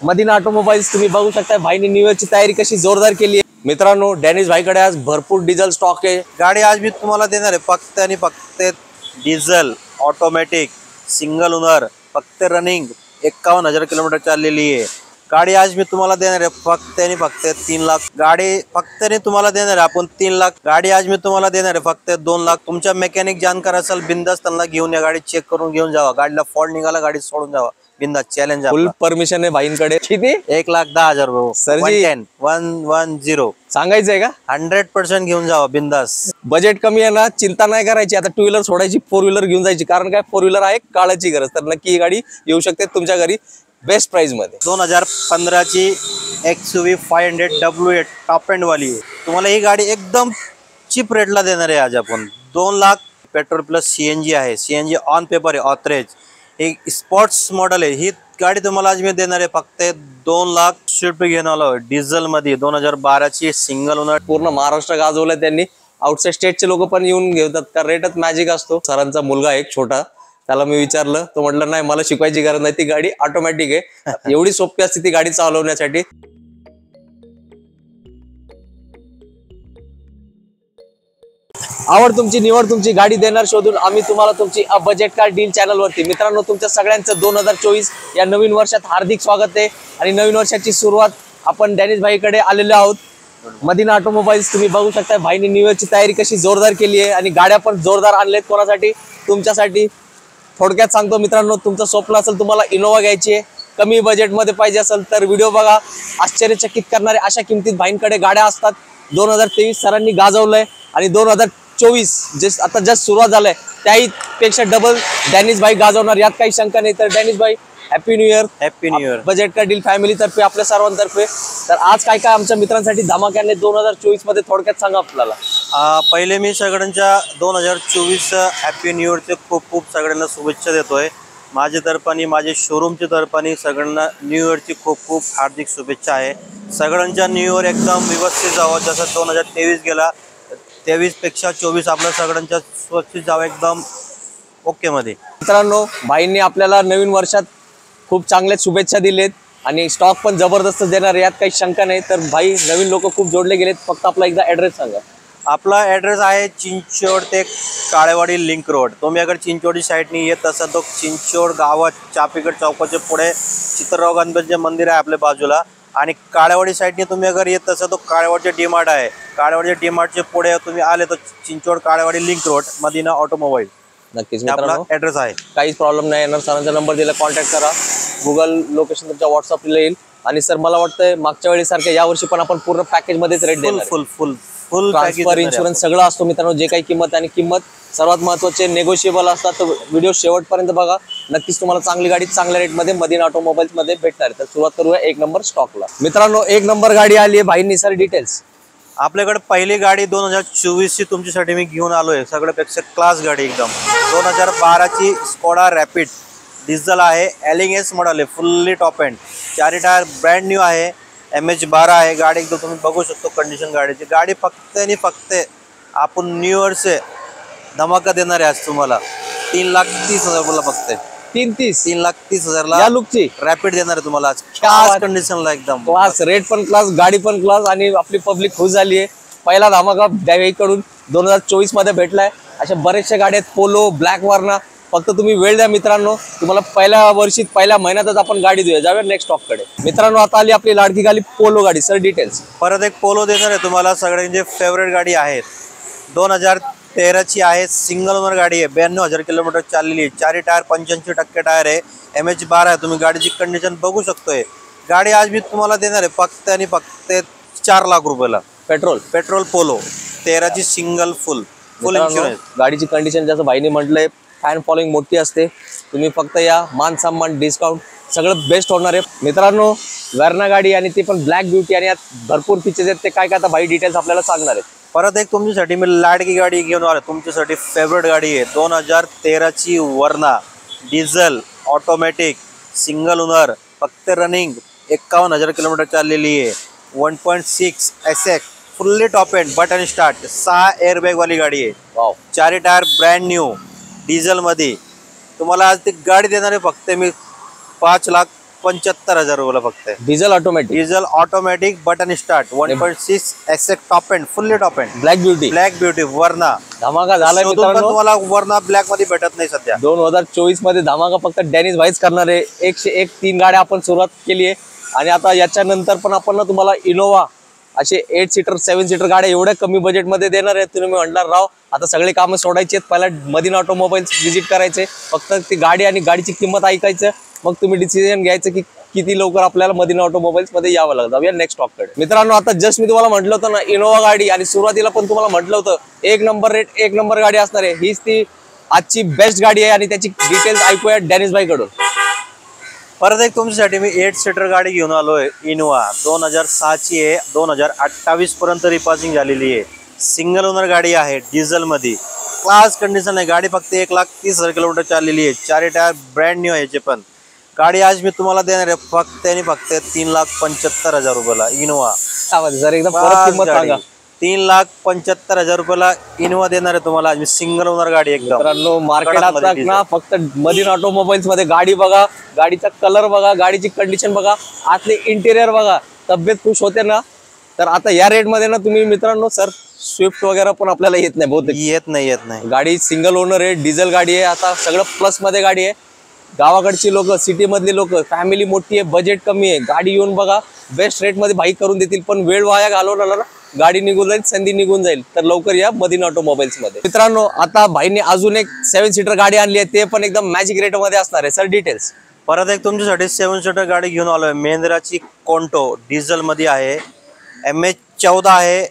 Medina automobiles तुम्ही बघू शकता भाईने न्यू इयरची तयारी कशी जोरदार केली आहे। मित्रांनो डॅनिश भाईकडे आज भरपूर डिझेल स्टॉक आहे। गाडी आज मी तुम्हाला देणार आहे फक्त आणि फक्त डिझेल ऑटोमॅटिक सिंगल ओनर, फक्त रनिंग 51,000 किलोमीटर चाललेली आहे। गाडी आज मी तुम्हाला देणार आहे फक्त आणि फक्त 3 लाख। गाडी फक्त आणि तुम्हाला देणार आहे आपण 3 लाख। गाडी आज मी तुम्हाला देणार आहे फक्त 2 लाख। तुमच्या मेकॅनिक जाणकार असेल बिंदास त्यांना घेऊन या, गाडी चेक करून घेऊन जावा। गाडीला फॉल्ट निघाला गाडी सोडून जावा बिंदास। चॅलेंज फुल परमिशन आहे भाईंकडे। किती? 1,10,000 रुपये सरजी 110 सांगायचंय का? 100% घेऊन जावा बिंदास। बजेट कमी आहे ना, चिंता नाही करायची। आता 2 व्हीलर सोडायची, 4 व्हीलर घेऊन जायची। कारण काय 4 व्हीलर आहे काळाची गरज, तर नक्की ही गाडी येऊ शकते तुमच्या घरी बेस्ट प्राइस मध्ये। 2015 ची XUV 500 W8 टॉप एंड वाली आहे। तुम्हाला ही गाडी एकदम चीप रेटला देणार आहे आज आपण। 2 लाख पेट्रोल प्लस CNG आहे। CNG ऑन पेपर आहे, ऑथराइज। एक स्पोर्ट्स मॉडेल आहे। ही गाडी तुम्हाला आज मी देणार आहे फक्त 2 लाख। स्विफ्ट घेऊन आलो डिझेल मध्ये 2012 ची सिंगल ओनर। पूर्ण महाराष्ट्र गाजवलं त्यांनी। आउटसाइड स्टेटचे लोक पण येऊन घेतात का, रेटच मॅजिक असतो। सरांचा मुलगा एक छोटा, त्याला मी विचारलं तो म्हटलं नाही मला शिकवायची गरज नाही, ती गाडी ऑटोमॅटिक आहे। एवढी सोपी असते ती गाडी चालवण्यासाठी। आवड तुमची, निवड तुमची, गाडी देणार शोधून आम्ही तुम्हाला तुमची बजेट कार डील चॅनल वरती। मित्रांनो तुमच्या सगळ्यांचं 2024 या नवीन वर्षात हार्दिक स्वागत आहे। आणि नवीन वर्षाची सुरुवात आपण डॅनिश भाईकडे आलेलो आहोत। मदीना ऑटोमोबाईल्स तुम्ही बघू शकता भाईने न्यू इयरची तयारी कशी जोरदार केली आहे आणि गाड्या पण जोरदार आणलेत। कोणासाठी? तुमच्यासाठी। थोडक्यात सांगतो मित्रांनो, तुमचं स्वप्न असेल तुम्हाला इनोवा घ्यायची आहे, कमी बजेटमध्ये पाहिजे असेल तर व्हिडिओ बघा। आश्चर्यचकित करणारे अशा किमतीत भाईंकडे गाड्या असतात। 2023 सरांनी गाजवलंय आणि 2024 जे आता जस्ट सुरुवात झालंय त्याही पेक्षा डबल डॅनिश भाई गाजवणार, यात काही शंका नाही। तर डॅनिश भाई happy new year. Happy new year budget का डील फॅमिली तर्फे, आपल्या सर्वांतर्फे। तर आज काय काय आमच्या मित्रांसाठी धमाक्याने 2024 मध्ये थोडक्यात सांगा आपल्याला। पहिले मी सगळ्यांच्या 2024 हॅपी न्यू इयरचे खूप खूप सगळ्यांना शुभेच्छा देतोय। माझ्या तर्फाने, माझे शोरूमच्या तर्फाने सगळ्यांना न्यू इयरची खूप खूप हार्दिक शुभेच्छा आहे। सगळ्यांच्या न्यू इयर एकदम व्यवस्थित जावं, जसं 2023 गेला 23 पेक्षा 24 आपल्या सगळ्यांच्या सुरक्षित जावं एकदम ओके मध्ये। मित्रांनो भाईंनी आपल्याला नवीन वर्षात खूप चांगल्या शुभेच्छा दिलेत आणि स्टॉक पण जबरदस्त देणार, यात काही शंका नाही। तर भाई नवीन लोक खूप जोडले गेलेत, फक्त आपला एकदा ऍड्रेस सांगा। आपला ॲड्रेस आहे चिंचोड ते काळेवाडी लिंक रोड। तुम्ही अगर चिंचोडी साईडनी येत असाल तर चिंचोड गावात चापेकर चौकाच्या पुढे चित्रराव गणपतीचे मंदिर आहे आपल्या बाजूला। आणि काळेवाडी साईडनी तुम्ही अगर येत असाल तर काळेवाडीचे डीमार्ट आहे। काळेवाडीच्या डीमार्टचे पुढे तुम्ही आले तर Chinchwad Kalewadi link road, Madina automobile. नक्कीच आपला मित्रांनो ॲड्रेस आहे, काहीच प्रॉब्लेम नाही येणार। सरांचा नंबर दिला, कॉन्टॅक्ट करा। गुगल लोकेशन तुमच्या व्हॉट्सअपला येईल। आणि सर मला वाटतं मागच्या वेळेसारख्या यावर्षी पण आपण पूर्ण पॅकेज मध्येच रेट देणार। फुल फुल फुल ट्रान्सफर, इन्शुरन्स सगळं असतो मित्रांनो। जे काही किंमत आणि किंमत सर्वात महत्त्वाचे नेगोशिएबल असतात। तर व्हिडिओ शेवटपर्यंत बघा, नक्कीच तुम्हाला चांगली गाडी चांगल्या रेटमध्ये मदीना ऑटोमोबाईल्स मध्ये भेटणार आहे। तर सुरुवात करूया 1 नंबर स्टॉकला। मित्रांनो 1 नंबर गाडी आली आहे भाईंनी, सर डिटेल्स। आपल्याकडे पहिली गाडी 2024 ची तुमच्यासाठी मी घेऊन आलोय। सगळ्यापेक्षा क्लास गाडी एकदम 2012 ची स्कोडा रॅपिड डिझेल आहे। LS मॉडेल आहे, fully top end. 4 tyre brand new आहे, MH12 आहे। गाडी एकदम तुम्ही बघू शकतो कंडिशन गाडीची। गाडी फक्त आणि फक्त आपण न्यू इयरचे धमाका देणार आहे आज तुम्हाला। 3,30,000 फक्त 3,30,000 ला या लुकची रॅपिड देणार आहे तुम्हाला आज क्लास कंडिशनला एकदम। क्लास, रेट पण क्लास, गाडी पण क्लास आणि आपली पब्लिक खुश झाली आहे। पहिला धमाका कडून 2024 मध्ये भेटलाय। अशा बरेचशा गाड्या आहेत, पोलो, ब्लॅक वार्ना। फक्त तुम्ही वेळ द्या मित्रांनो, तुम्हाला पहिल्या वर्षी पहिल्या महिन्यातच आपण गाडी देऊया। जाऊया नेक्स्ट स्टॉक कडे। मित्रांनो आता आली आपली लाडकी गाडी पोलो गाडी, सर डिटेल्स। परत एक पोलो देणार आहे तुम्हाला, सगळ्यांची फेवरेट गाडी आहे। 2013 ची आहे, सिंगल ओनर गाडी आहे, 92,000 किलोमीटर चाललेली आहे। 4 टायर 85% टायर आहे, MH12 आहे। तुम्ही गाडीची कंडिशन बघू शकतोय। गाडी आज मी तुम्हाला देणार आहे फक्त आणि फक्त 4 लाख रुपयाला। पेट्रोल पोलो 13 ची सिंगल फुल इन्शुरन्स। गाडीची कंडिशन जसं भाईने म्हटलंय फॅन फॉलोइंग मोठी असते। तुम्ही फक्त या, मान सन्मान डिस्काउंट सगळं बेस्ट होणार आहे। मित्रांनो वर्ना गाडी आणि ती पण ब्लॅक ब्युटी, आणि यात भरपूर फीचर्स आहेत। ते काय काय आता भाई डिटेल्स आपल्याला सांगणार आहेत। परत एक तुमच्यासाठी मी लाडकी गाडी घेऊन आलो, तुमच्यासाठी फेवरेट गाडी आहे। 2013 ची वर्ना डिझेल ऑटोमॅटिक सिंगल ओनर, फक्त रनिंग 51,000 किलोमीटर चाललेली आहे। 1.6 SX fully top end, button start, 6 airbag वाली गाडी आहे। Wow. 4 tyre brand new diesel मध्ये। तुम्हाला आज ती गाडी देणार आहे फक्त मी 5 लाख 75,000 रुपयाला फक्त आहे. Diesel automatic, diesel automatic button start 1.6 exact top end fully top end black beauty, black beauty Verna धमाका झालाय शोधून पण मित्रांनो. तुम्हाला वरना ब्लॅक मध्ये भेटत नाही सध्या. 2024 मध्ये धमाका फक्त डॅनिश भाईच करणार आहे. 101 3 गाड्या आपण सुरुवात केली आहे आणि आता याच्यानंतर पण आपण ना तुम्हाला इनोवा असे 8 सीटर 7 सीटर गाड्या एवढ्या कमी बजेटमध्ये देणार आहे. तुम्ही म्हणणार राव आता सगळे कामं सोडायचे आहेत, पहिला मदीना ऑटोमोबाईल्स व्हिजिट करायचे, फक्त ती गाडी आणि गाडीची किंमत ऐकायचं, मग तुम्ही डिसिजन घ्यायचं की किती लवकर आपल्याला मदीना ऑटोमोबाईल्स मध्ये यावं लागतं. जाऊया नेक्स्ट टॉपकडे. मित्रांनो आता जस्ट मी तुम्हाला म्हटलं होतं ना इनोवा गाडी, आणि सुरुवातीला पण तुम्हाला म्हटलं होतं 1 नंबर रेट 1 नंबर गाडी असणार आहे. हीच ती आजची बेस्ट गाडी आहे आणि त्याची डिटेल्स ऐकूया डॅनिश भाई कडून. परत एक तुमच्यासाठी मी 8 सीटर गाडी घेऊन आलोय. इनोवा 2006 ची आहे, 2028 पर्यंत रिपासिंग झालेली आहे. सिंगल ओनर गाडी आहे, डिझेल मध्ये क्लास कंडिशन आहे. गाडी फक्त 1,30,000 किलोमीटर चाललेली आहे. 4 टायर ब्रँड न्यू आहे याचे पण. गाडी आज मी तुम्हाला देणार आहे फक्त आणि फक्त 3,75,000 रुपयाला इनोवा. सर एकदम परत किंमत सांगा. 3,75,000 रुपयाला इनोवा देणार आहे तुम्हाला आज मी. सिंगल ओनर गाडी एकदम. मित्रांनो मार्केटात ना फक्त मदीना ऑटोमोबाईल्स मध्ये गाडी बघा, गाडीचा कलर बघा, गाडीची कंडिशन बघा, आतले इंटेरियर बघा, तब्येत खुश होते ना. तर आता या रेट मध्ये ना तुम्ही मित्रांनो सर स्विफ्ट वगैरे पण आपल्याला येत नाही, बहुतेक येत नाही. गाडी सिंगल ओनर आहे, डिझेल गाडी आहे, आता सगळं प्लस मध्ये गाडी आहे. गावाकडची लोक, सिटी मधली लोक, फॅमिली मोठी आहे, बजेट कमी आहे, गाडी येऊन बघा. बेस्ट रेट मध्ये बाईक करून देतील, पण वेळ वाया घालवणार ना गाडी निघून जाईल, संधी निघून जाईल. तर लवकर या मदीना ऑटोमोबाईल्स मध्ये. मित्रांनो आता भाईने अजून एक 7 सीटर गाडी आणली आहे, ते पण एकदम मॅजिक रेट मध्ये असणार आहे. Sir details. परत एक तुमच्यासाठी 7 सीटर गाडी घेऊन आलोय. महिंद्राची कोंटो डिझेल मध्ये आहे, MH14 आहे.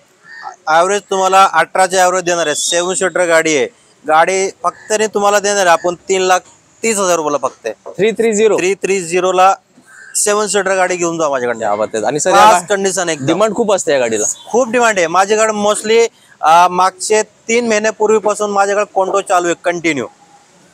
ॲव्हरेज तुम्हाला 18चे ॲव्हरेज देणार आहे. 7 सीटर गाडी आहे. गाडी फक्त तुम्हाला देणार आहे आपण 3,30,000 रुपयाला फक्त. 330 ला 7 सीटर गाडी घेऊन जा माझ्याकडे. आणि सर कंडिशन आहे, डिमांड खूप असते या गाडीला, खूप डिमांड आहे माझ्याकडे. मोस्टली मागचे 3 महिन्यापूर्वीपासून माझ्याकडे कोंटो चालू आहे कंटिन्यू.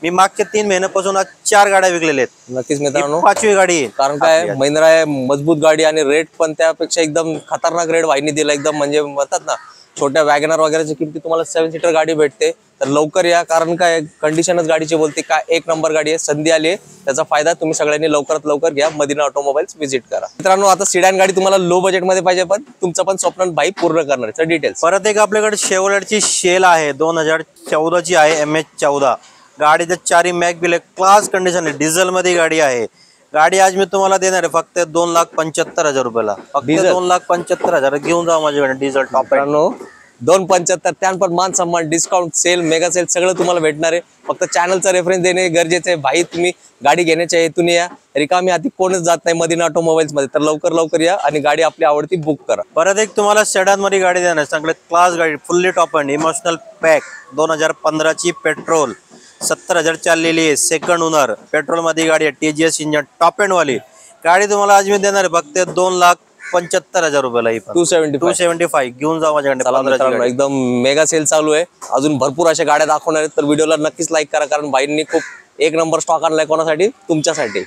मी मागच्या 3 महिन्यापासून आज 4 गाड्या विकलेल्या आहेत. नक्कीच मित्रांनो, 5वी गाडी आहे. कारण काय महिंद्रा आहे, मजबूत गाडी आणि रेट पण त्यापेक्षा एकदम खतरनाक रेट वाहिनी दिला. एकदम म्हणजे म्हणतात ना छोट्या वॅगनर वगैरेची किमती तुम्हाला 7 सीटर गाडी भेटते. तर लवकर या, कारण काय कंडिशनच गाडीची बोलते. काय 1 नंबर गाडी आहे, संधी आली आहे, त्याचा फायदा तुम्ही सगळ्यांनी लवकरात लवकर घ्या. मदीना ऑटोमोबाईल्स व्हिजिट करा. मित्रांनो आता सिडॅन गाडी तुम्हाला लो बजेट मध्ये पाहिजे, पण तुमचं पण स्वप्न भाई पूर्ण करणार आहे. डिटेल्स. परत एक आपल्याकडे शेवलेटची शेल आहे, 2014 ची आहे, MH14. गाडीचं 4 मॅक बिल क्लास कंडिशन आहे, डिझेल मध्ये गाडी आहे. गाडी आज मी तुम्हाला देणार आहे फक्त 2,75,000 रुपयाला. फक्त 2,75,000 घेऊन जा माझ्याकडे डिझेल टॉप. 2,75,000 त्यानंतर मान सन्मान, डिस्काउंट, सेल, मेगा सेल सगळं तुम्हाला भेटणार आहे. फक्त चॅनलचा रेफरन्स देणे गरजेचे आहे. भाई तुम्ही गाडी घेण्याच्या हेतून या, रिकामी हाती कोणच जात नाही मदीना ऑटोमोबाईल्स मध्ये. तर लवकर या आणि गाडी आपली आवडती बुक करा. परत एक तुम्हाला सेडान मध्ये गाडी देणार आहे, चांगले क्लास गाडी, fully top end emotional pack. 2015 ची पेट्रोल, 70,000 चाललेली आहे, सेकंड ओनर, पेट्रोल मध्ये गाडी आहे, TGS इंजन, टॉप एंड वाली गाडी तुम्हाला आज मी देणार आहे फक्त 2,75,000 रुपयाला. 275 घेऊन जा माझ्याकडे. एकदम मेगा सेल चालू आहे, अजून भरपूर अशा गाड्या दाखवणार आहेत. तर व्हिडिओला नक्कीच लाईक करा, कारण भाईंनी खूप 1 नंबर स्टॉक आणलाय. कोणासाठी? तुमच्यासाठी.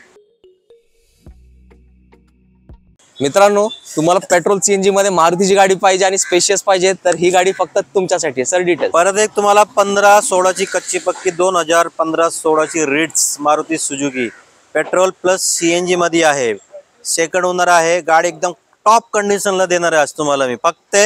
मित्रांनो तुम्हाला पेट्रोल CNG मध्ये मारुतीची गाडी पाहिजे आणि स्पेशियस पाहिजे, तर ही गाडी फक्त तुमच्यासाठी. Sir detail. परत एक तुम्हाला 15-16 ची कच्ची पक्की 2015-16 ची Ritz Maruti Suzuki, petrol plus CNG मध्ये आहे, सेकंड ओनर आहे. गाडी एकदम टॉप कंडिशनला देणार आहे आज तुम्हाला मी फक्त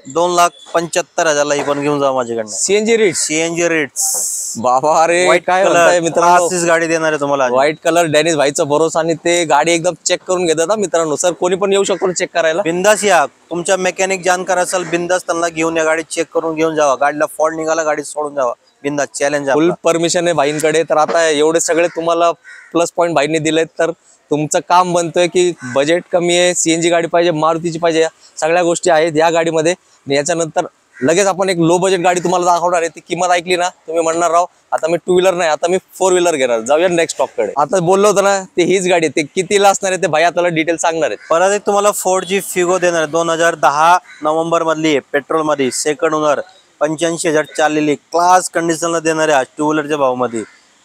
2,75,000 ला. ही पण घेऊन जा माझ्याकडनं. CNG रिट्स बाबा अरे काय म्हणताय मित्रांनो, गाडी देणार आहे तुम्हाला. व्हाईट कलर, डॅनिश भाईचा भरोसा, आणि ते गाडी एकदम चेक करून घेतात ना मित्रांनो. सर कोणी पण येऊ शकतो चेक करायला. बिंदास या, तुमच्या मेकॅनिक जाणकार असेल बिंदास त्यांना घेऊन या, गाडी चेक करून घेऊन जावा. गाडीला फॉल्ट निघाला गाडी सोडून जावा, बिंदास. चॅलेंज, फुल परमिशन आहे भाईंकडे. तर आता एवढे सगळे तुम्हाला प्लस पॉईंट भाईंनी दिलेत, तर तुमचं काम बनतोय की बजेट कमी आहे, CNG गाडी पाहिजे, मारुतीची पाहिजे, सगळ्या गोष्टी आहेत या गाडीमध्ये. याच्यानंतर लगेच आपण एक लो बजेट गाडी तुम्हाला दाखवणार आहे. ती किंमत ऐकली ना तुम्ही म्हणणार राव आता मी 2 व्हीलर नाही, आता मी 4 व्हीलर घेणार. जाऊया नेक्स्ट स्टॉप कडे. आता बोललो होतं ना ते हीच गाडी, ते कितीला असणार आहे ते भाई आपल्याला डिटेल सांगणार आहेत. परत एक तुम्हाला फोर्ड फिगो देणार आहे, 2010 नोव्हेंबर मधली आहे, पेट्रोल मध्ये, सेकंड ओनर, 85,000 चाललेली, क्लास कंडिशनला देणार आहे आज 2 व्हीलरच्या भावामध्ये.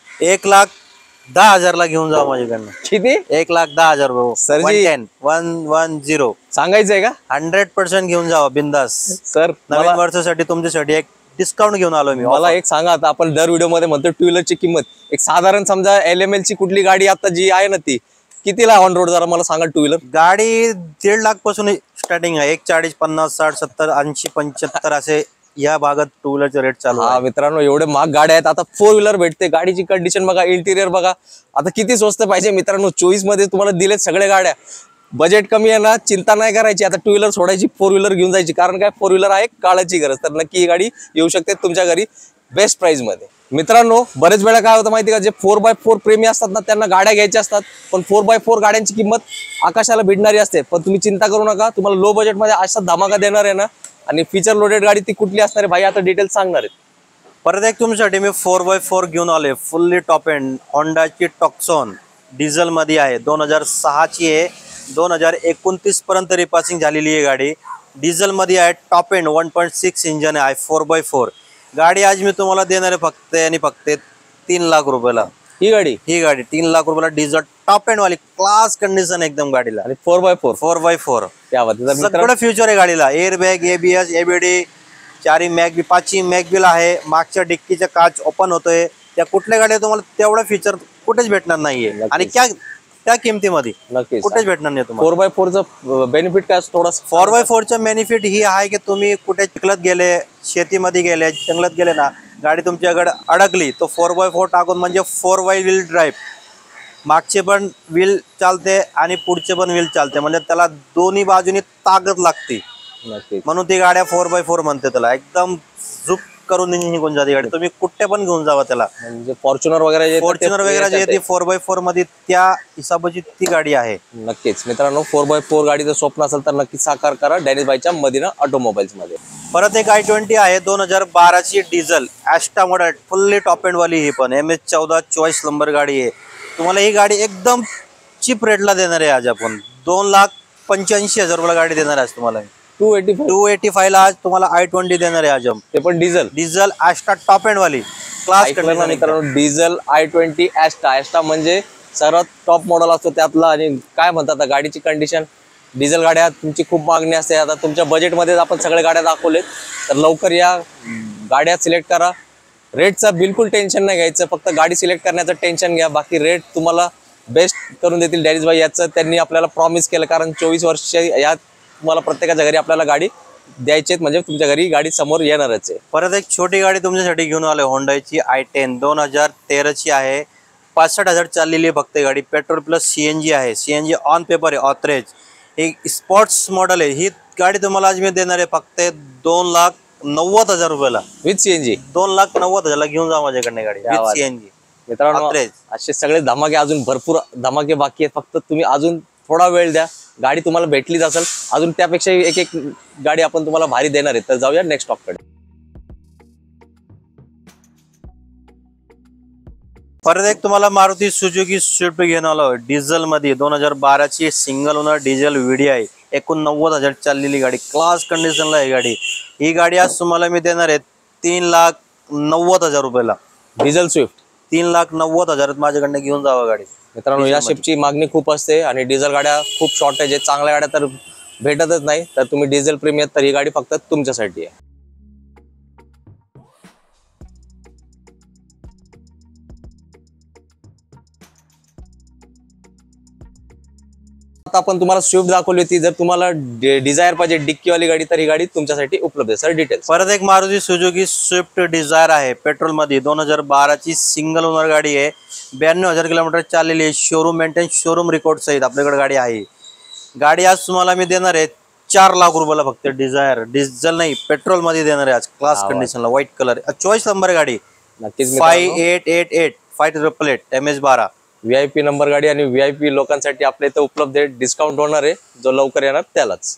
1,10,000 ला घेऊन जा माझ्याकडनं. किती? 1,10,000 रुपये. सर 110 सांगायचंय का? 100% घेऊन जावा बिंदास. सर नवीन वर्षासाठी तुमच्यासाठी एक डिस्काउंट घेऊन आलो मी. मला एक सांगा, आता आपण दर व्हिडिओ मध्ये म्हणतो 2 व्हीलरची किंमत, एक साधारण समजा LML ची कुठली गाडी आता जी आहे ना ती कितीला ऑन रोड जरा मला सांगा टू व्हीलर? गाडी 1.5 लाख पासून स्टार्टिंग आहे. 40, 50, 60, 70, 80, 75 असे या भागात टू व्हीलरचे रेट चालू हा आहे. मित्रांनो, एवढे महाग गाड्या आहेत. आता फोर व्हीलर भेटते. गाडीची कंडिशन बघा, इंटिरियर बघा. आता किती स्वस्त पाहिजे मित्रांनो. 24 मध्ये तुम्हाला दिलेत सगळे गाड्या. बजेट कमी आहे ना, चिंता नाही करायची. आता टू व्हीलर सोडायची, फोर व्हीलर घेऊन जायची. कारण काय, फोर व्हीलर आहे काळाची गरज. तर नक्की ही गाडी येऊ शकते तुमच्या घरी बेस्ट प्राइस मध्ये. मित्रांनो, बरेच वेळा काय होतं माहिती का, जे 4x4 प्रेमी असतात ना, त्यांना गाड्या घ्यायच्या असतात. पण 4x4 गाड्यांची किंमत आकाशाला भिडणारी असते. पण तुम्ही चिंता करू नका, तुम्हाला लो बजेट मध्ये असा धमाका देणार आहे ना. आणि फीचर लोडेड गाडी ती कुठली असणार आहे भाई, आता डिटेल सांगणार आहेत. परत एक तुमच्यासाठी मी 4x4 घेऊन आलोय. फुल्ली टॉप एंड होंडाची टॉक्सॉन डिझेल मध्ये आहे. 2006 ची आहे. 2029 पर्यंत रिपासिंग झालेली आहे गाडी. डिझेल मध्ये आहे. टॉप एंड 1.6 इंजन आहे. 4x4 गाडी आज मी तुम्हाला देणार आहे फक्त आणि फक्त 3 लाख रुपयाला. ही गाडी 3 लाख रुपयाला डिझेल टॉप एंड वाली क्लास कंडिशन एकदम गाडीला. आणि 4x4 4x4 त्या बाबतीत सगळं फ्युचर आहे गाडीला. एअरबॅग, एबीएस, एबीडी, 4 मॅगबी, 5 मॅगबिल आहे. मागच्या डिक्कीचा काच ओपन होतोय. त्या कुठल्या गाड्या तुम्हाला तेवढा फीचर कुठेच भेटणार नाहीये. आणि त्या किमतीमध्ये नक्कीच कुठेच भेटणार नाही तुम्हाला. 4x4चं बेनिफिट काय थोडंसं? 4x4चं बेनिफिट ही आहे की तुम्ही कुठे चिखलात गेले, शेतीमध्ये गेले, जंगलात गेले ना, गाडी तुमच्याकडे अडकली तो 4x4 टाकून म्हणजे 4 व्हील ड्राईव्ह. मागचे पण व्हील चालते आणि पुढचे पण व्हील चालते. म्हणजे त्याला दोन्ही बाजूनी ताकद लागते. नक्कीच. म्हणून ती गाड्या 4x4 म्हणते. त्याला एकदम झुक करून निघून जाते गाडी. तुम्ही कुठे पण घेऊन जावा त्याला. म्हणजे फॉर्च्युनर वगैरे जे फॉर्च्युनर वगैरे जे ती 4x4 मध्ये त्या हिसाबाची ती गाडी आहे. नक्कीच मित्रांनो, 4x4 गाडीचं स्वप्न असेल तर नक्की साकार करा डॅनिश भाईच्या मदिना ऑटोमोबाईल्स मध्ये. परत एक i20 आहे. 2012 ची diesel asta model fully top end वाली. ही पण MS14 24 नंबर गाडी आहे. तुम्हाला ही गाडी एकदम चीप रेटला देणार आहे. आज आपण 2,85,000 रुपयाला गाडी देणार आहे तुम्हाला. 285 ला आज तुम्हाला i20 देणार आहे. आज ते पण डिझेल ॲस्टा टॉप एंड वाली क्लास कंडिशन. मित्रांनो, डिझेल i20 ॲस्टा म्हणजे सर्वात टॉप मॉडेल असतो त्यातला. आणि काय म्हणतात, गाडीची कंडिशन. डिझेल गाड्या तुमची खूप मागणी असते. आता तुमच्या बजेटमध्ये आपण सगळ्या गाड्या दाखवलेत. तर लवकर या, गाड्या सिलेक्ट करा. रेटचं बिलकुल टेन्शन नाही घ्यायचं. फक्त गाडी सिलेक्ट करण्याचं टेन्शन घ्या. बाकी रेट तुम्हाला बेस्ट करून देतील डॅनिश भाई. याचं त्यांनी आपल्याला प्रॉमिस केलं. कारण 24 वर्ष या तुम्हाला प्रत्येकाच्या घरी आपल्याला गाडी द्यायची आहे. म्हणजे तुमच्या घरी गाडी समोर येणारच आहे. परत एक छोटी गाडी तुमच्यासाठी घेऊन आलोय. होंडाची i10 2013 ची आहे. 65,000 चाललेली आहे फक्त गाडी. पेट्रोल प्लस CNG आहे. CNG ऑन पेपर आहे, ऑथराइज. एक स्पोर्ट्स मॉडेल आहे. ही गाडी तुम्हाला आज मी देणार आहे फक्त 2,90,000 रुपयाला विथ CNG. 2,90,000 ला घेऊन जा माझ्याकडनं गाडी विथ CNG. मित्रांनो, असे सगळे धमाके, अजून भरपूर धमाके बाकी आहेत. फक्त तुम्ही अजून थोडा वेळ द्या. गाडी तुम्हाला भेटलीच असेल. अजून त्यापेक्षा एक एक गाडी आपण तुम्हाला भारी देणार आहे. तर जाऊया नेक्स्ट स्टॉपकडे. परत एक तुम्हाला मारुती सुझुकी स्विफ्ट घेऊन आलो डिझेल मध्ये. 2012 ची सिंगल ओनर डिझेल VDI. 89,000 चाललेली गाडी. क्लास कंडिशनला आहे गाडी. ही गाडी आज तुम्हाला मी देणार आहे 3,90,000 रुपयाला. डिझेल स्विफ्ट 3,90,000 माझ्याकडनं घेऊन जावा गाडी. मित्रांनो, या शिफ्टची मागणी खूप असते आणि डिझेल गाड्या खूप शॉर्टेज आहे. चांगल्या गाड्या तर भेटतच नाही. तर तुम्ही डिझेल प्रेमी आहात तर ही गाडी फक्त तुमच्यासाठी आहे. आता आपण तुम्हाला स्विफ्ट दाखवली होती. जर तुम्हाला डिझायर पाहिजे डिक्कीवाली गाडी तर ही गाडी तुमच्यासाठी उपलब्ध आहे. Sir details. परत एक मारुती सुझुकी स्विफ्ट डिझायर आहे. पेट्रोल मध्ये. 2012 ची सिंगल ओनर गाडी आहे. 92,000 किलोमीटर चाललेली आहे. शोरूम मेंटेन, शोरूम रेकॉर्ड सहित आपल्याकडे गाडी आहे. गाडी आज तुम्हाला मी देणार आहे 4 लाख रुपयाला फक्त. डिझायर डिझेल नाही, पेट्रोल मध्ये देणार आहे आज. क्लास कंडिशनला, व्हाईट कलर, 24 नंबर गाडी. नक्कीच 5888 5 प्लेट MS12 VIP नंबर गाडी. आणि VIP लोकांसाठी आपल्या इथे उपलब्ध आहे. डिस्काउंट होणार आहे. जो लवकर येणार त्यालाच.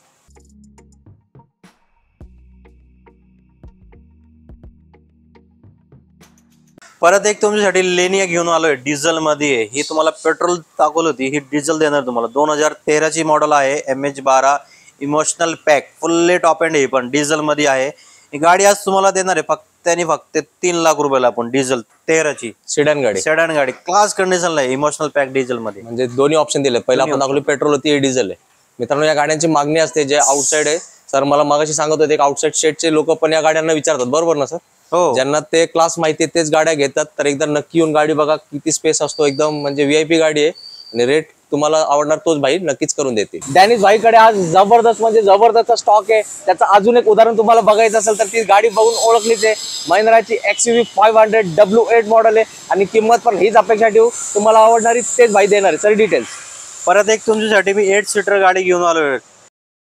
परत एक तुमच्यासाठी लेनिया घेऊन आलोय डिझेल मध्ये. ही तुम्हाला पेट्रोल दाखवली होती, ही डिझेल देणार तुम्हाला. 2013 ची मॉडेल आहे. MH12 emotional pack fully top end. ही पण डिझेल मध्ये आहे. ही गाडी आज तुम्हाला देणार आहे फक्त आणि फक्त 3 लाख रुपयाला. आपण डिझेल 13 ची सेडन गाडी क्लास कंडिशनला आहे. इमोशनल पॅक डिझेल मध्ये. म्हणजे दोन्ही ऑप्शन दिले. पहिला आपण दाखवली पेट्रोल होती, ही डिझेल आहे. मित्रांनो, या गाड्यांची मागणी असते. जे आउटसाइड आहे, सर मला मागाशी सांगत होते, एक आउटसाइड शेटचे लोक पण या गाड्यांना विचारतात. बरोबर ना सर? हो. ज्यांना ते क्लास माहिती आहे तेच गाड्या घेतात. तर एकदा नक्की येऊन गाडी बघा. किती स्पेस असतो. एकदम म्हणजे VIP गाडी आहे. आणि रेट तुम्हाला आवडणार तोच भाई नक्कीच करून देतील. डॅनिश भाईकडे आज जबरदस्त म्हणजे जबरदस्त स्टॉक आहे. त्याचं अजून एक उदाहरण तुम्हाला बघायचं असेल तर ती गाडी बघून ओळखलीच आहे. महिंद्राची XUV 500 W8 मॉडेल आहे आणि किंमत पण हीच अपेक्षा ठेवू, तुम्हाला आवडणारी तेच भाई देणार आहे. Sir details. परत एक तुमच्यासाठी मी 8 सीटर गाडी घेऊन आलोय.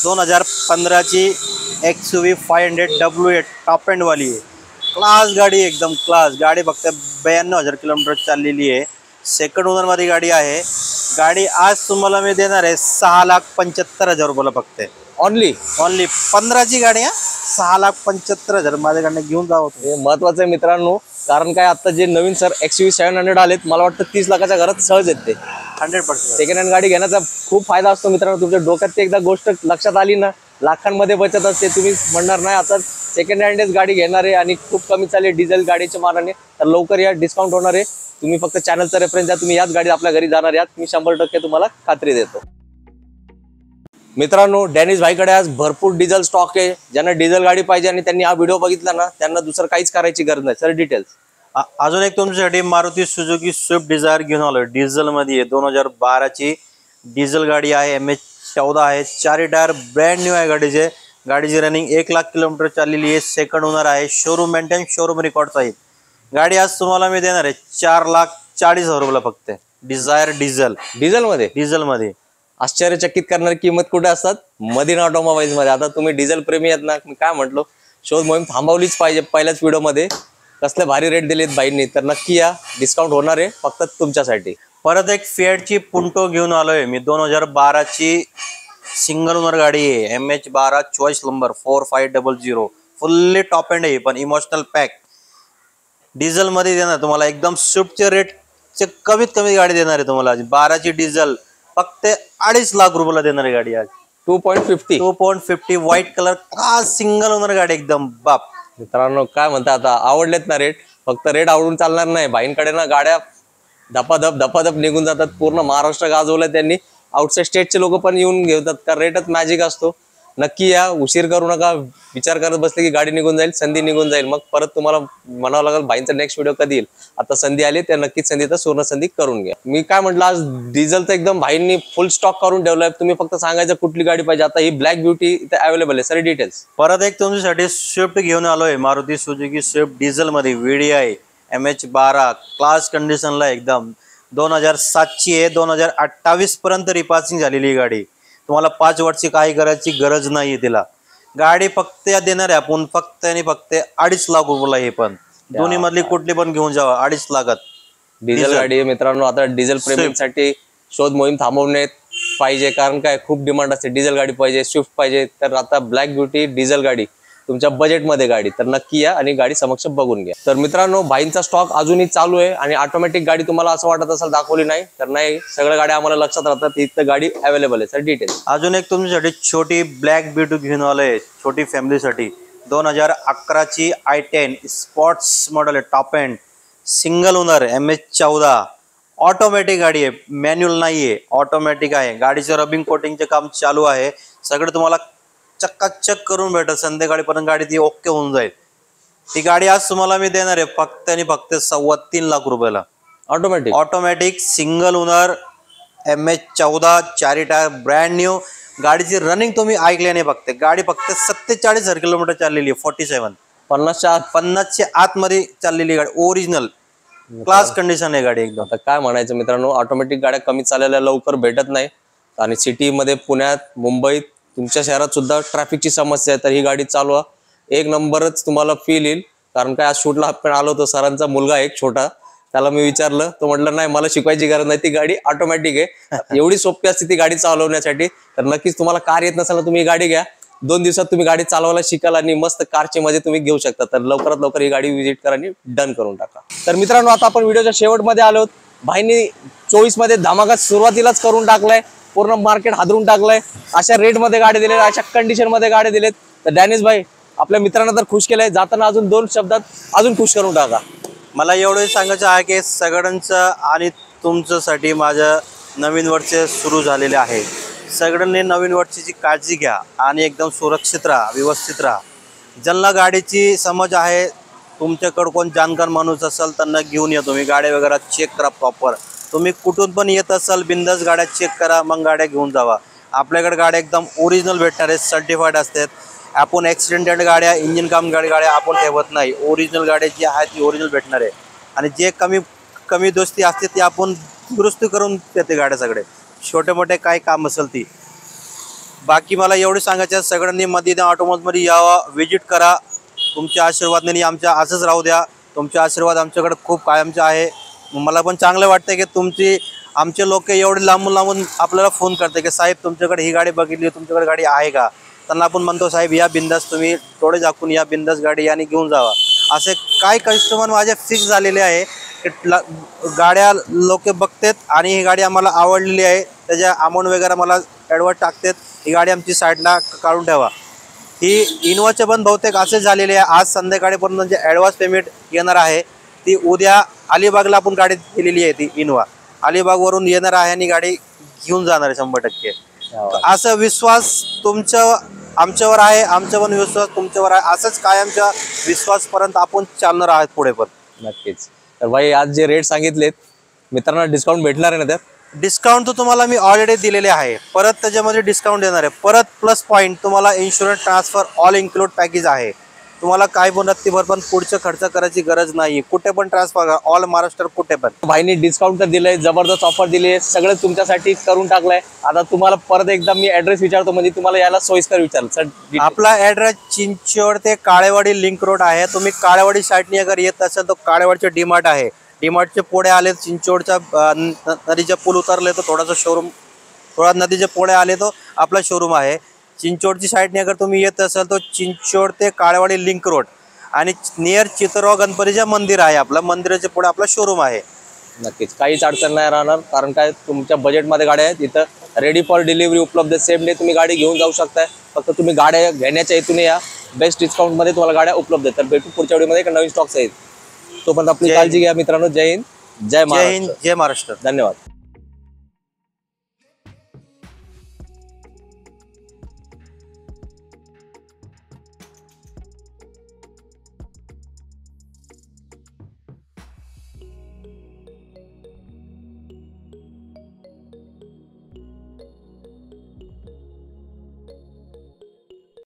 2015ची XUV 500 W8 टॉप एंड वाली आहे. क्लास गाडी, एकदम क्लास गाडी. फक्त 92,000 किलोमीटर चाललेली आहे. सेकंड ओनर मध्ये गाडी आहे. गाडी आज तुम्हाला मी देणार आहे 6,75,000 रुपयाला. फक्त ओनली 15ची गाडी आहे. 6,75,000 माझ्याकडनं घेऊन जावं. हे महत्वाचं आहे मित्रांनो, कारण काय आता जे नवीन सर XUV 700 आलेत, मला वाटतं 30 लाखाच्या घरात सहज येते. 100% सेकंड हँड गाडी घेण्याचा खूप फायदा असतो मित्रांनो. तुमच्या डोक्यात ते एकदा गोष्ट लक्षात आली ना, लाखांमध्ये बचत असते. तुम्ही म्हणणार नाही आता सेकंड हँडच गाडी घेणार आहे आणि खूप कमी चालेल डिझेल गाडीच्या मानाने, तर लवकर या, डिस्काउंट होणार आहे. तुम्ही फक्त चॅनलचा रेफरन्स द्या, तुम्ही याच गाडीत आपल्या घरी जाणार यात, मी 100% तुम्हाला खात्री देतो. मित्रांनो, डॅनिश भाईकडे आज भरपूर डिझेल स्टॉक आहे. ज्यांना डिझेल गाडी पाहिजे आणि त्यांनी हा व्हिडिओ बघितला ना, त्यांना दुसरं काहीच करायची गरज नाही. Sir details. अजून एक तुमच्यासाठी मारुती सुझुकी स्विफ्ट डिझायर घेऊन आलोय. डिझेल मध्ये आहे. 2012ची डिझेल गाडी आहे. MH14 आहे. 4 टायर ब्रँड न्यू आहे गाडीचे. गाडीची रनिंग 1 लाख किलोमीटर चाललेली आहे. सेकंड ओनर आहे. शोरूम मेंटेन, शोरूम रेकॉर्डचा आहे. गाडी आज तुम्हाला मी देणार आहे 4,40,000 रुपयाला. फक्त डिझायर डिझेल मध्ये आश्चर्यचकित करणारी किंमत कुठे असतात? मदीना ऑटोमोबाईल्स मध्ये. आता तुम्ही डिझेल प्रेमी आहेत ना, मी काय म्हटलो, शोध मोहीम थांबवलीच पाहिजे. पहिल्याच व्हिडिओ मध्ये कसले भारी रेट दिलेत बाईंनी, तर नक्की या, डिस्काउंट होणार आहे फक्त तुमच्यासाठी. परत एक फिएटची पुंटो घेऊन आलोय मी. 2012ची सिंगल ओनर गाडी आहे. MH12 choice number 4500. Fully top end आहे, पण इमोशनल पॅक. डिझेल मध्ये देणार तुम्हाला. एकदम स्विफ्टचे रेटचे कमीत कमी गाडी देणार आहे तुम्हाला. 12ची डिझेल फक्त 2.5 लाख रुपयाला देणार आहे गाडी आज. 2.50 white colour class single owner गाडी एकदम बाप. मित्रांनो काय म्हणता, आता आवडलेत ना रेट? फक्त रेट आवडून चालणार नाही. भाईंकडे ना गाड्या धपाधप निघून जातात. पूर्ण महाराष्ट्र गाजवलं त्यांनी. आउटसाइड स्टेटचे लोक पण येऊन घेतात, का रेटच मॅजिक असतो. नक्की या, उशीर करू नका. विचार करत बसले की गाडी निघून जाईल, संधी निघून जाईल, मग परत तुम्हाला म्हणावं लागेल भाईंचा नेक्स्ट व्हिडिओ कधी येईल. आता संधी आली, त्या नक्कीच संधीचा सुवर्ण संधी करून घ्या. मी काय म्हटलं, आज डिझेलचं एकदम भाईंनी फुल स्टॉक करून ठेवलाय. तुम्ही फक्त सांगायचं कुठली गाडी पाहिजे. आता ही ब्लॅक ब्युटी इथे अवेलेबल आहे. Sir details. परत एक तुमच्यासाठी स्विफ्ट घेऊन आलोय. मारुती सुझुकी स्विफ्ट डिझेल मध्ये. VDI MH12 क्लास कंडिशनला एकदम. 2007ची आहे. 2028 पर्यंत रिपासिंग झालेली ही गाडी. तुम्हाला 5 वर्षची काही करायची गरज नाही तिला. गाडी फक्त देणार आहे आपण फक्त आणि फक्त 2.5 लाख रुपयाला. हे पण दोन्ही मधली कुठली पण घेऊन जावा 2.5 लाखात डिझेल गाडी आहे मित्रांनो. आता डिझेल प्रेमींसाठी शोध मोहीम थांबवणे पाहिजे, कारण काय खूप डिमांड असते. डिझेल गाडी पाहिजे, स्विफ्ट पाहिजे, तर आता ब्लॅक ब्युटी डिझेल गाडी तुमच्या बजेटमध्ये गाडी, तर नक्की या आणि गाडी समक्ष बघून घ्या. तर मित्रांनो, भाईंचा स्टॉक अजूनही चालू आहे आणि ऑटोमॅटिक गाडी तुम्हाला असं वाटत असेल दाखवली नाही, तर नाही, सगळ्या गाड्या आम्हाला लक्षात राहतात. इथं गाडी अवेलेबल आहे. Sir details. अजून एक तुमच्यासाठी छोटी ब्लॅक ब्युटी घेऊन आलोय, छोटी फॅमिलीसाठी. 2011ची i10 स्पोर्ट्स मॉडेल आहे. Top end single owner MH14. Automatic गाडी आहे, मॅन्युअल नाहीये, ऑटोमॅटिक आहे. गाडीचं रबिंग कोटिंगचे काम चालू आहे. सगळं तुम्हाला चक्काचक करून भेटत. संध्याकाळीपर्यंत गाडी ती ओके होऊन जाईल. ही गाडी आज तुम्हाला मी देणार आहे फक्त आणि फक्त 3.25 लाख रुपयाला. Automatic single owner MH14 4 tyre brand new. गाडीची रनिंग तुम्ही ऐकली नाही, फक्त गाडी फक्त 47,000 किलोमीटर चाललेली आहे. 50च्या आतमध्ये चाललेली गाडी. ओरिजिनल क्लास कंडिशन आहे गाडी एकदम. आता काय म्हणायचं मित्रांनो, ऑटोमॅटिक गाड्या कमी चाललेल्या लवकर भेटत नाही आणि सिटीमध्ये, पुण्यात, मुंबईत, तुमच्या शहरात सुद्धा ट्रॅफिकची समस्या आहे. तर ही गाडी चालवा, एक नंबरच तुम्हाला फील येईल. कारण काय, आज शूटला आपण आलो होतो, सरांचा मुलगा एक छोटा, त्याला मी विचारलं, तो म्हटलं नाही मला शिकवायची गरज नाही, ती गाडी ऑटोमॅटिक आहे. एवढी सोपी असते ती गाडी चालवण्यासाठी. तर नक्कीच तुम्हाला कार येत नसेल ना, तुम्ही ही गाडी घ्या. 2 दिवसात तुम्ही गाडी चालवायला शिकाल आणि मस्त कारची मजा तुम्ही घेऊ शकता. तर लवकरात लवकर ही गाडी विजिट करा आणि डन करून टाका. तर मित्रांनो, आता आपण व्हिडिओच्या शेवटमध्ये आलो. भाईंनी 24 मध्ये धमाका सुरुवातीलाच करून टाकलाय. पूर्ण मार्केट हादरून टाकलंय. अशा रेट मध्ये गाडी दिलेत, अशा कंडिशन मध्ये गाडी दिलेत. तर डॅनिश भाई, आपल्या मित्रांना तर खुश केलंय, जाताना अजून 2 शब्दात अजून खुश करून टाका. मला एवढं सांगायचं आहे की सगळ्यांचं आणि तुमच्यासाठी माझं नवीन वर्ष सुरू झालेले आहे. सगळ्यांनी नवीन वर्षाची काळजी घ्या आणि एकदम सुरक्षित राहा, व्यवस्थित राहा. ज्यांना गाडीची समज आहे, तुमच्याकडे कोण जाणकार माणूस असेल त्यांना घेऊन या. तुम्ही गाडी वगैरे चेक करा प्रॉपर. तुम्ही कुठून पण येत असाल बिंदास गाड्या चेक करा, मग गाड्या घेऊन जावा. आपल्याकडे गाड्या एकदम ओरिजिनल भेटणार आहेत, सर्टिफाईड असतात. आपण ॲक्सिडेंटेड गाड्या, इंजिन काम गाड्या आपण ठेवत नाही. ओरिजिनल गाड्या जी आहेत ती ओरिजिनल भेटणार आहे. आणि जे कमी दोस्ती असते ती आपण दुरुस्ती करून देते गाड्या सगळे. छोटे मोठे काय काम असेल ती. बाकी मला एवढे सांगायचं आहे, सगळ्यांनी मदीना ऑटोमोबाईलमध्ये यावा, व्हिजिट करा. तुमच्या आशीर्वादाने आमच्या असंच राहू द्या. तुमचे आशीर्वाद आमच्याकडे खूप कायमचे आहे. मला पण चांगलं वाटतं की आमचे लोक एवढे लांबून आपल्याला फोन करते की साहेब तुमच्याकडे ही गाडी बघितली, तुमच्याकडे गाडी आहे का. त्यांना आपण म्हणतो साहेब या बिंदास, तुम्ही थोडे झाकून या बिंदास गाडी आणि घेऊन जावा. असे काय कस्टमर माझे फिक्स झालेले आहे की गाड्या लोक बघतात आणि ही गाडी आम्हाला आवडलेली आहे, त्याच्या अमाऊंट वगैरे मला ॲडव्हान्स टाकतात, ही गाडी आमची साईडला काढून ठेवा. ही इनोवाचे पण बहुतेक असे झालेले आहे. आज संध्याकाळीपर्यंत जे ॲडव्हान्स पेमेंट येणार आहे ती उद्या अलिबागला आपण गाडी दिलेली आहे. ती इनोवा अलिबागवरून येणार आहे आणि गाडी घेऊन जाणार आहे 100%. असं विश्वास आमच्यावर आहे, आमचा पण विश्वास तुमच्यावर आहे. असंच कायमच्या विश्वासपर्यंत आपण चालणार आहोत पुढे पण. नक्कीच. तर भाई आज जे रेट सांगितलेत मित्रांना डिस्काउंट भेटणार आहे ना त्यात? डिस्काउंट तर तुम्हाला मी ऑलरेडी दिलेले आहे, परत त्याच्यामध्ये डिस्काउंट देणार आहे. परत प्लस पॉईंट तुम्हाला insurance transfer all include package आहे. तुम्हाला काय बोलत ती पण पुढचं खर्च करायची गरज नाही. कुठे पण ट्रान्सफर करा, ऑल महाराष्ट्र कुठे पण. भाईनी डिस्काउंट तर दिलंय, जबरदस्त ऑफर दिली आहे, सगळं तुमच्यासाठी करून टाकलंय. आता तुम्हाला परत एकदा मी ऍड्रेस विचारतो, म्हणजे तुम्हाला याला सोयीस्कर विचारलं सर. आपला ऍड्रेस चिंचवड ते काळेवाडी लिंक रोड आहे. तुम्ही काळेवाडी साईडने अगर येत असेल तर काळेवाडीचे डीमार्ट आहे. डीमार्टचे पुढे आले चिंचवडच्या नदीच्या पूल उतरले तर थोडा नदीच्या पुढे आले तो आपला शोरूम आहे. चिंचवडची साईडने अगर तुम्ही येत असाल तर चिंचवड ते काळेवाडी लिंक रोड आणि नियर चित्रराव गणपतीचं मंदिर आहे. आपलं मंदिराच्या पुढे आपला शोरूम आहे. नक्कीच काहीच अडचण नाही राहणार, कारण काय तुमच्या बजेटमध्ये गाड्या आहेत. इथं रेडी फॉर डिलिव्हरी उपलब्ध, सेम डे तुम्ही गाडी घेऊन जाऊ शकताय. फक्त तुम्ही गाड्या घेण्याच्या हेतूने या. बेस्ट डिस्काउंटमध्ये तुम्हाला गाड्या उपलब्ध आहेत. तर भेटू पुढच्या व्हिडिओमध्ये एक नवीन स्टॉक्स आहेत. तोपर्यंत आपली काळजी घ्या मित्रांनो. जय हिंद, जय महाराष्ट्र. जय महाराष्ट्र. धन्यवाद.